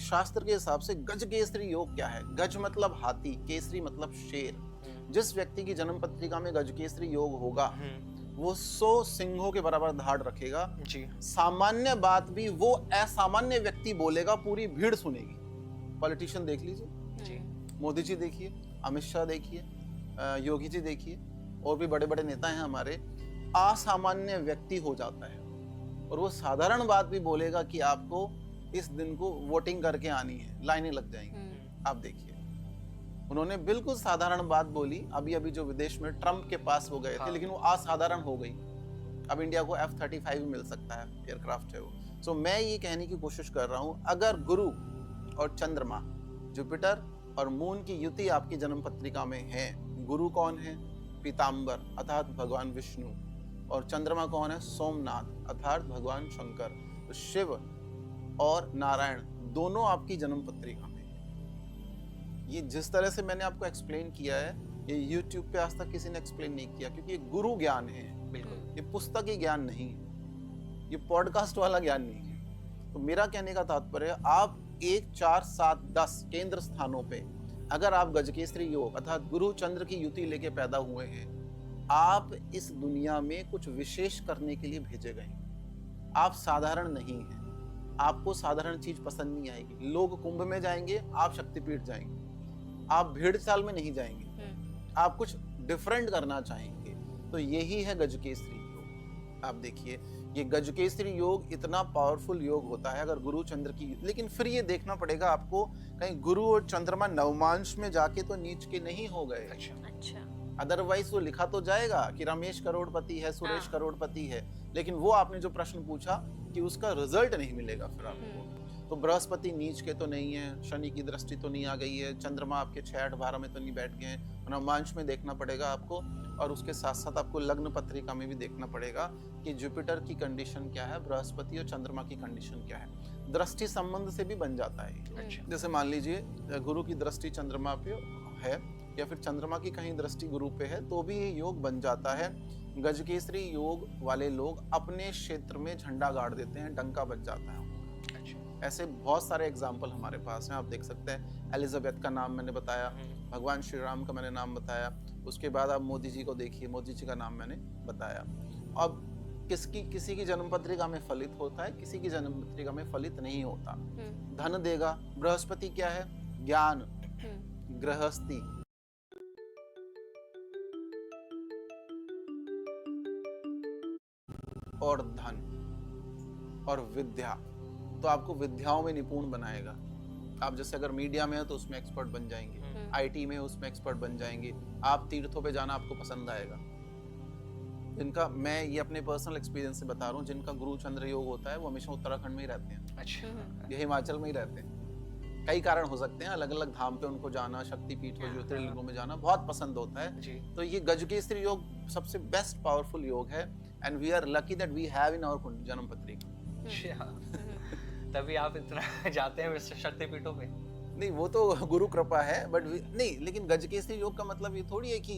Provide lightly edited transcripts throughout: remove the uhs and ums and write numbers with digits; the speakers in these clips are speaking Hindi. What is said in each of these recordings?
कि शास्त्र के हिसाब से गज केसरी योग क्या है। गज मतलब हाथी, केसरी मतलब शेर। जिस व्यक्ति की जन्म पत्रिका में गज केसरी योग होगा वो 100 सिंहों के बराबर धाड़ रखेगा जी। सामान्य बात भी वो असामान्य व्यक्ति बोलेगा, पूरी भीड़ सुनेगी। पॉलिटिशियन देख लीजिए, जी। मोदी जी देखिए, अमित शाह देखिए, योगी जी देखिए, और भी बड़े बड़े नेता हैं हमारे। असामान्य व्यक्ति हो जाता है और वो साधारण बात भी बोलेगा कि आपको इस दिन को वोटिंग करके आनी है, लाइनें लग जाएंगी। आप देखिए, उन्होंने बिल्कुल साधारण बात बोली। अभी अभी जो विदेश में ट्रंप के पास वो गए थे, लेकिन वो असाधारण हो गई। अब इंडिया को F-35 मिल सकता है, एयरक्राफ्ट है वो। सो मैं ये कहने की कोशिश कर रहा हूँ, अगर गुरु और चंद्रमा, जुपिटर और मून की युति आपकी जन्म पत्रिका में है, गुरु कौन है? पीताम्बर अर्थात भगवान विष्णु, और चंद्रमा कौन है? सोमनाथ अर्थात भगवान शंकर। तो शिव और नारायण दोनों आपकी जन्म पत्रिका में। ये जिस तरह से मैंने आपको एक्सप्लेन किया है, ये YouTube पे आज तक किसी ने एक्सप्लेन नहीं किया, क्योंकि ये गुरु ज्ञान है। बिल्कुल। ये पुस्तकी ज्ञान नहीं है, ये पॉडकास्ट वाला ज्ञान नहीं है। तो मेरा कहने का तात्पर्य, आप 1, 4, 7, 10 केंद्र स्थानों पे अगर आप गजकेसरी योग अर्थात गुरु चंद्र की युति लेके पैदा हुए हैं, आप इस दुनिया में कुछ विशेष करने के लिए भेजे गए। आप साधारण नहीं हैं। आपको साधारण चीज पसंद नहीं आएगी। लोग कुंभ में जाएंगे, आप शक्तिपीठ जाएंगे। आप भीड़ चाल में नहीं जाएंगे, आप कुछ डिफरेंट करना चाहेंगे। तो यही है गजकेसरी योग। आप देखिए, ये गजकेसरी योग इतना पावरफुल योग होता है अगर गुरु चंद्र की। लेकिन फिर ये देखना पड़ेगा आपको, कहीं गुरु और चंद्रमा नवमांश में जाके तो नीच के नहीं हो गए। अच्छा। अदरवाइज वो लिखा तो जाएगा कि रमेश करोड़पति है, सुरेश करोड़पति है, लेकिन वो आपने जो प्रश्न पूछा कि उसका रिजल्ट नहीं मिलेगा फिर आपको। तो बृहस्पति नीच के तो नहीं है, शनि की दृष्टि तो नहीं आ गई है, चंद्रमा आपके 6, 8, 12 में तो नहीं बैठ गए हैं। नवमांश में देखना पड़ेगा आपको, और उसके साथ साथ आपको लग्न पत्रिका में भी देखना पड़ेगा कि जुपिटर की कंडीशन क्या है, बृहस्पति और चंद्रमा की कंडीशन क्या है। दृष्टि संबंध से भी बन जाता है। जैसे मान लीजिए गुरु की दृष्टि चंद्रमा पे है, या फिर चंद्रमा की कहीं दृष्टि गुरु पे है, तो भी ये योग बन जाता है। गजकेसरी योग वाले लोग अपने क्षेत्र में झंडा गाड़ देते हैं, डंका बज जाता है। ऐसे बहुत सारे एग्जाम्पल हमारे पास हैं, आप देख सकते हैं। एलिजाबेथ का नाम मैंने बताया, भगवान श्री राम का मैंने नाम बताया, उसके बाद आप मोदी जी को देखिए, मोदी जी का नाम मैंने बताया। अब किसी की जन्म पत्रिका में फलित होता है, किसी की जन्म पत्रिका में फलित नहीं होता। धन देगा, बृहस्पति क्या है? ज्ञान, गृहस्थी, और धन और विद्या। तो आपको विद्याओं में निपुण बनाएगा। आप जैसे अगर मीडिया में है तो उसमें एक्सपर्ट बन जाएंगे, IT में है उसमें एक्सपर्ट बन जाएंगे। आप तीर्थों पे जाना आपको पसंद आएगा। जिनका, मैं ये अपने पर्सनल एक्सपीरियंस से बता रहा हूँ, जिनका गुरु चंद्र योग होता है वो हमेशा उत्तराखंड में ही रहते हैं। अच्छा। ये हिमाचल में ही रहते हैं। कई कारण हो सकते हैं, अलग अलग धाम पे उनको जाना, शक्तिपीठों, ज्योतिर्लिंगों में जाना बहुत पसंद होता है जी। तो ये गजकेसरी योग सबसे बेस्ट पावरफुल योग है, and we are lucky that we have in our जन्म पत्रिका। तभी आप इतना जाते हैं शक्तिपीठों पे? नहीं, वो तो गुरु कृपा है, बट नहीं, लेकिन गजकेसरी योग का मतलब ये थोड़ी है कि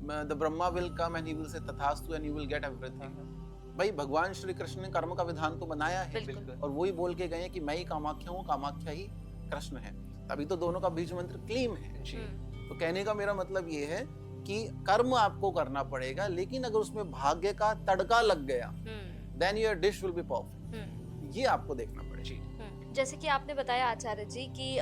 the Brahma will come and he will say तथास्तु and you will get everything. भाई, भगवान श्री कृष्ण ने कर्म का विधान तो बनाया है, और वही बोल के गए कि मैं ही कामाख्या हूँ, कामाख्या ही कृष्ण है। तभी तो दोनों का बीज मंत्र क्लीम है। तो कहने का मेरा मतलब ये है कि कर्म आपको करना पड़ेगा, लेकिन अगर उसमें भाग्य का तड़का लग गया, then your dish will be perfect. ये आपको देखना पड़ेगा। जैसे कि आपने बताया आचार्य जी कि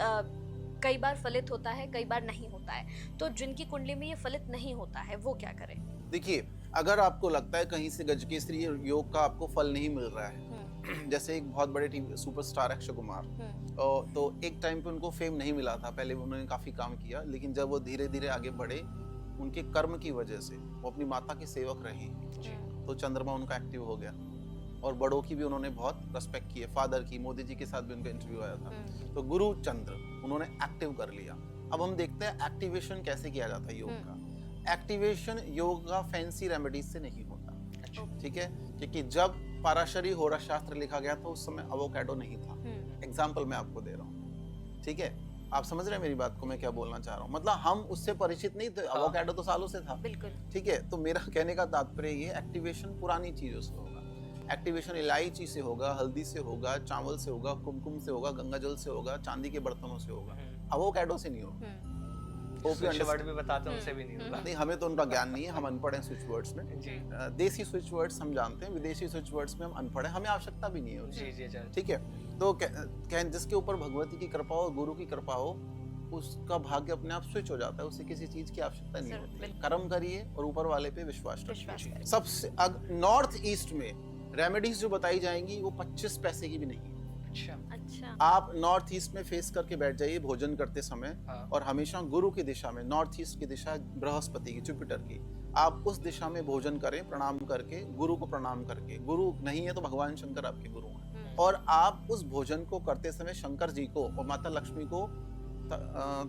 कई बार फलित होता है, कई बार नहीं होता है, तो जिनकी कुंडली में ये फलित नहीं होता है वो क्या करें? देखिए, अगर आपको लगता है कहीं से गजकेसरी योग का आपको फल नहीं मिल रहा है, जैसे एक बहुत बड़े टीवी सुपरस्टार अक्षय कुमार, तो एक टाइम पे उनको फेम नहीं मिला था। पहले उन्होंने काफी काम किया, लेकिन जब वो धीरे धीरे आगे बढ़े, उनके कर्म की वजह से वो अपनी माता के सेवक रहे, तो चंद्रमा उनका एक्टिव हो गया, और बड़ों की भी उन्होंने बहुत रेस्पेक्ट की है, फादर की। मोदी जी के साथ भी उनका इंटरव्यू आया था। तो गुरु चंद्र उन्होंने एक्टिव कर लिया। अब हम देखते हैं एक्टिवेशन कैसे किया जाता है योग का। एक्टिवेशन योग का फैंसी रेमेडीज से नहीं होता, ठीक है? क्योंकि जब पराशरी होरा शास्त्र लिखा गया था उस समय एवोकाडो नहीं था। एग्जाम्पल मैं आपको दे रहा हूँ, ठीक है? आप समझ रहे हैं मेरी बात को, मैं क्या बोलना चाह रहा हूँ? मतलब हम उससे परिचित नहीं थे, एवोकाडो तो सालों से था। बिल्कुल। ठीक है, तो मेरा कहने का तात्पर्य ये, एक्टिवेशन पुरानी चीजों से होगा। एक्टिवेशन इलायची से होगा, हल्दी से होगा, चावल से होगा, कुमकुम से होगा, गंगा जल से होगा, चांदी के बर्तनों से होगा, एवोकाडो से नहीं होगा। Hope you switch word understand। भी बताते हैं उनसे भी नहीं होगा। नहीं, हमें तो उनका ज्ञान नहीं है, हम अनपढ़ हैं स्विच वर्ड्स में। जी देसी स्विच वर्ड्स हम जानते हैं, विदेशी स्विच वर्ड्स में हम अनपढ़ हैं, हमें आवश्यकता भी नहीं है उसकी। जी जी ठीक है, तो जिसके ऊपर भगवती की कृपा हो, गुरु की कृपा हो, उसका भाग्य अपने आप स्विच हो जाता है, उसे किसी चीज की आवश्यकता नहीं सर, होती। बिल्कुल। कर्म करिए और ऊपर वाले पे विश्वास विश्वास रखिए। करें। सबसे नॉर्थ ईस्ट में रेमेडीज जो बताई जाएंगी वो 25 पैसे की भी नहीं है। अच्छा अच्छा। आप नॉर्थ ईस्ट में फेस करके बैठ जाइए भोजन करते समय, हाँ। और हमेशा गुरु की दिशा में, नॉर्थ ईस्ट की दिशा बृहस्पति की, जुपिटर की, आप उस दिशा में भोजन करें, प्रणाम करके, गुरु को प्रणाम करके। गुरु नहीं है तो भगवान शंकर आपके गुरु हैं, और आप उस भोजन को करते समय शंकर जी को और माता लक्ष्मी को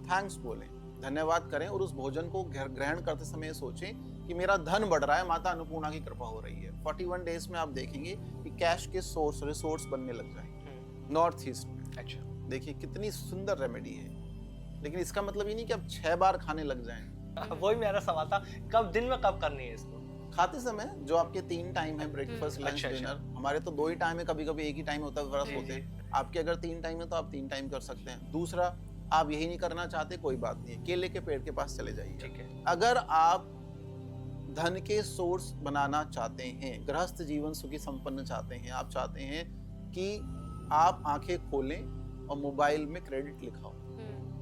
थैंक्स बोलें, धन्यवाद करें, और उस भोजन को ग्रहण करते समय सोचें कि मेरा धन बढ़ रहा है, माता अन्नपूर्णा की कृपा हो रही है। 41 डेज में आप देखेंगे कि कैश के सोर्स, रिसोर्स बनने लग जाएंगे नॉर्थ ईस्ट में। अच्छा देखिए कितनी सुंदर रेमेडी है, लेकिन इसका मतलब ये नहीं कि आप 6 बार खाने लग जाएं। वही मेरा सवाल था, कब दिन में कब करनी है इसको? खाते समय जो आपके 3 टाइम है, ब्रेकफास्ट, लंच, अच्छा, अच्छा। डिनर। हमारे तो 2 ही टाइम है, कभी कभी एक ही टाइम होता है, व्रत जी, होते जी। हैं। आपके अगर 3 टाइम है तो आप 3 टाइम कर सकते हैं। दूसरा, आप यही नहीं करना चाहते, कोई बात नहीं है, केले के पेड़ के पास चले जाइए। ठीक है। अगर आप धन के सोर्स बनाना चाहते हैं, गृहस्थ जीवन सुखी संपन्न चाहते हैं, आप चाहते हैं कि आप आंखें खोलें और मोबाइल में क्रेडिट लिखाओ।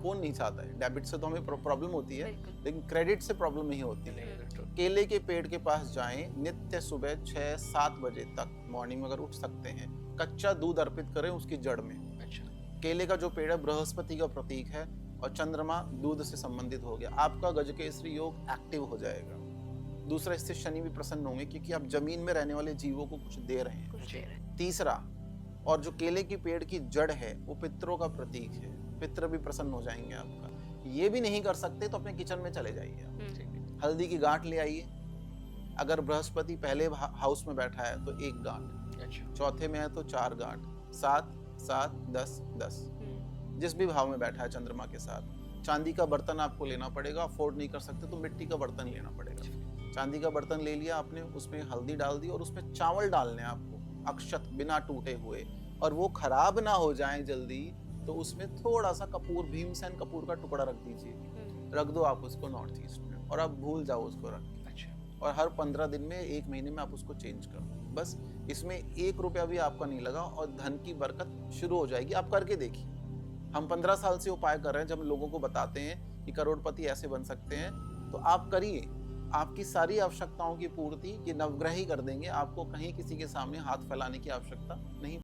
कौन नहीं चाहता है? डेबिट से तो हमें प्रॉब्लम होती है, बिल्कुल। लेकिन क्रेडिट से प्रॉब्लम नहीं होती है। केले के पेड़ के पास जाएं, नित्य सुबह 6-7 बजे तक मॉर्निंग में अगर उठ सकते हैं, कच्चा दूध अर्पित करें उसकी जड़ में। अच्छा केले का जो पेड़ है बृहस्पति का प्रतीक है, और चंद्रमा दूध से संबंधित हो गया, आपका गजकेसरी योग एक्टिव हो जाएगा। दूसरा, इससे शनि भी प्रसन्न होंगे, क्योंकि आप जमीन में रहने वाले जीवों को कुछ दे रहे हैं। कुछ देर है। तीसरा, और जो केले की पेड़ की जड़ है वो पितरों का प्रतीक है, पितर भी प्रसन्न हो जाएंगे आपका। ये भी नहीं कर सकते तो अपने किचन में चले जाइए आप। ठीक है। हल्दी की गांठ ले आइए, अगर बृहस्पति पहले हाउस में बैठा है तो 1 गांठ, अच्छा चौथे में है तो 4 गांठ, 7, 7, 10, 10, जिस भी भाव में बैठा है चंद्रमा के साथ। चांदी का बर्तन आपको लेना पड़ेगा, अफोर्ड नहीं कर सकते तो मिट्टी का बर्तन लेना पड़ेगा। चांदी का बर्तन ले लिया आपने, उसमें हल्दी डाल दी और उसमें चावल डालने हैं आपको, अक्षत बिना टूटे हुए, और वो खराब ना हो जाए जल्दी, तो उसमें थोड़ा सा कपूर, भीमसेन कपूर का टुकड़ा रख दीजिए। रख दो आप उसको नॉर्थ ईस्ट में, और आप भूल जाओ उसको रख। अच्छा और हर 15 दिन में, 1 महीने में आप उसको चेंज कर दो। बस इसमें 1 रुपया भी आपका नहीं लगा और धन की बरकत शुरू हो जाएगी। आप करके देखिए। हम 15 साल से उपाय कर रहे हैं, जब लोगों को बताते हैं कि करोड़पति ऐसे बन सकते हैं, तो आप करिए। आपकी सारी आवश्यकताओं की पूर्ति ये नवग्रह ही कर देंगे। आपको कहीं किसी के सामने हाथ फैलाने की आवश्यकता नहीं